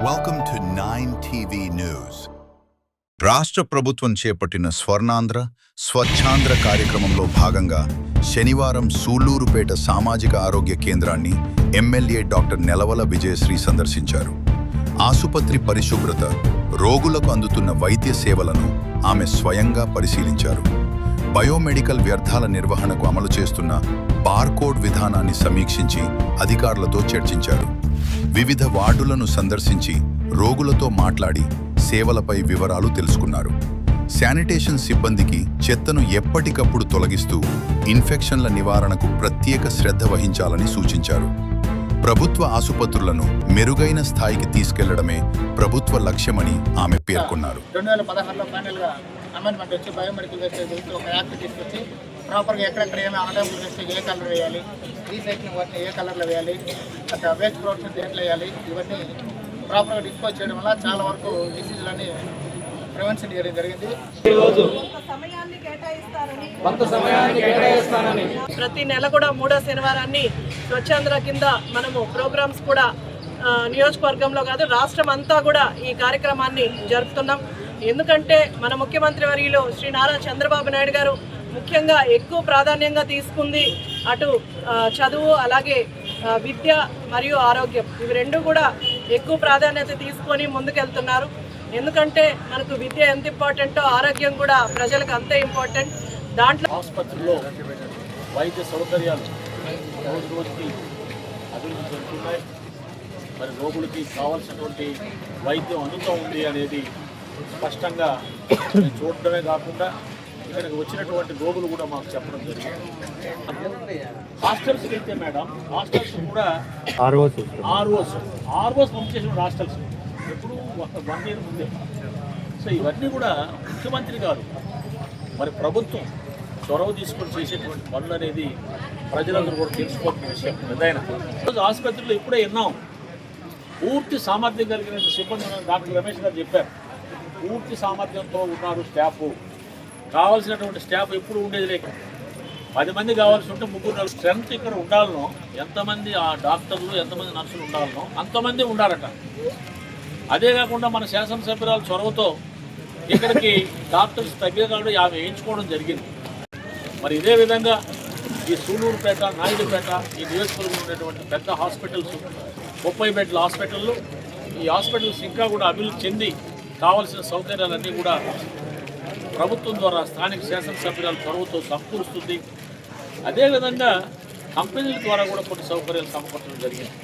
Welcome to 9 TV News. రాష్ట్ర ప్రభుత్వం చేపట్టిన స్వర్ణాంధ్ర స్వచ్ఛాంధ్ర కార్యక్రమంలో భాగంగా శనివారం సూళ్లూరుపేట సామాజిక ఆరోగ్య కేంద్రాన్ని ఎమ్మెల్యే డాక్టర్ నెలవల విజయశ్రీ సందర్శించారు. ఆసుపత్రి పరిశుభ్రత, రోగులకు అందుతున్న వైద్య సేవలను ఆమె స్వయంగా పరిశీలించారు. బయోమెడికల్ వ్యర్థాల నిర్వహణకు అమలు చేస్తున్న బార్కోడ్ విధానాన్ని సమీక్షించి అధికారులతో చర్చించారు. వివిధ వార్డులను సందర్శించి రోగులతో మాట్లాడి సేవలపై వివరాలు తెలుసుకున్నారు. శానిటేషన్ సిబ్బందికి చెత్తను ఎప్పటికప్పుడు తొలగిస్తూ ఇన్ఫెక్షన్ల నివారణకు ప్రత్యేక శ్రద్ధ వహించాలని సూచించారు. ప్రభుత్వ ఆసుపత్రులను మెరుగైన స్థాయికి తీసుకెళ్లడమే ప్రభుత్వ లక్ష్యమని ఆమె పేర్కొన్నారు. 2016లో ఫైనల్గా అమెండ్మెంట్ వచ్చి బయోమెడికల్ వేస్టేజ్ గురించి ఒక యాక్ట్ తీసుకొచ్చి ప్రాపర్గా ఎక్కడెక్కడ ఏమైనా అనడబుల్ వేస్టేజ్ ఏ కలర్ వేయాలి, రీసైక్లింగ్ వాటిని ఏ కలర్లో వేయాలి, అట్లా వేస్ట్ ప్రొడక్షన్ ఎట్లా వేయాలి, ఇవన్నీ ప్రాపర్గా డిస్పోజ్ చేయడం వల్ల చాలా వరకు డిసీజులన్నీ ప్రివెన్షన్ చేయడం జరిగింది. ప్రతి నెల కూడా 3వ శనివారాన్ని స్వచ్ఛాంధ్ర కింద మనము ప్రోగ్రామ్స్ కూడా నియోజకవర్గంలో కాదు రాష్ట్రం అంతా కూడా ఈ కార్యక్రమాన్ని జరుపుతున్నాం. ఎందుకంటే మన ముఖ్యమంత్రి వర్యులు శ్రీ నారా చంద్రబాబు నాయుడు గారు ముఖ్యంగా ఎక్కువ ప్రాధాన్యంగా తీసుకుంది అటు చదువు, అలాగే విద్య మరియు ఆరోగ్యం, ఇవి రెండు కూడా ఎక్కువ ప్రాధాన్యత తీసుకొని ముందుకెళ్తున్నారు. ఎందుకంటే మనకు విద్య ఎంత ఇంపార్టెంటో ఆరోగ్యం కూడా ప్రజలకు అంతే ఇంపార్టెంట్. దాంట్లో ఆసుపత్రిలో వైద్య సౌకర్యాలు రోజు రోజుకి అభివృద్ధి చెందుతున్నాయి. మరి రోగులకి కావాల్సినటువంటి వైద్యం అందుతూ ఉంది అనేది స్పష్టంగా చూడటమే కాకుండా ఇక్కడికి వచ్చినటువంటి రోగులు కూడా మాకు చెప్పడం జరిగింది. హాస్టల్స్కి వెళ్తే మేడం, హాస్టల్స్ కూడా ఆర్ఓస్ పంపించేసిన హాస్టల్స్ ఎప్పుడు 1 year ముందే. సో ఇవన్నీ కూడా ముఖ్యమంత్రి గారు మరి ప్రభుత్వం చొరవ తీసుకొని చేసేటువంటి పనులు అనేది ప్రజలందరూ కూడా తెలుసుకోవాల్సిన విషయం. ఏదైనా ఈరోజు ఆసుపత్రిలో ఇప్పుడే విన్నాం, పూర్తి సామర్థ్యం కలిగిన సిబ్బంది డాక్టర్ రమేష్ గారు చెప్పారు. పూర్తి సామర్థ్యంతో ఉన్నారు స్టాఫ్. కావాల్సినటువంటి స్టాఫ్ ఎప్పుడు ఉండేది లేక 10 మంది కావాల్సి ఉంటే 3-4 స్ట్రెంత్ ఇక్కడ ఉండాలనో, ఎంతమంది ఆ డాక్టర్లు ఎంతమంది నర్సులు ఉండాలనో అంతమంది ఉండాలట. అదే కాకుండా మన శాసనసభ్యురాలు చొరవతో ఇక్కడికి డాక్టర్స్ తగ్గేకాడు ఆమె వేయించుకోవడం జరిగింది. మరి ఇదే విధంగా ఈ సూళ్లూరుపేట, నాయుడుపేట ఈ నియోజకవర్గంలో ఉన్నటువంటి పెద్ద హాస్పిటల్స్, 30 బెడ్ల హాస్పిటళ్ళు, ఈ హాస్పిటల్స్ ఇంకా కూడా అభివృద్ధి చెంది కావాల్సిన సౌకర్యాలన్నీ కూడా ప్రభుత్వం ద్వారా స్థానిక శాసనసభ్యురాలు చొరవతో సమకూరుస్తుంది. అదేవిధంగా కంపెనీల ద్వారా కూడా కొన్ని సౌకర్యాలు సమకూర్చడం జరిగింది.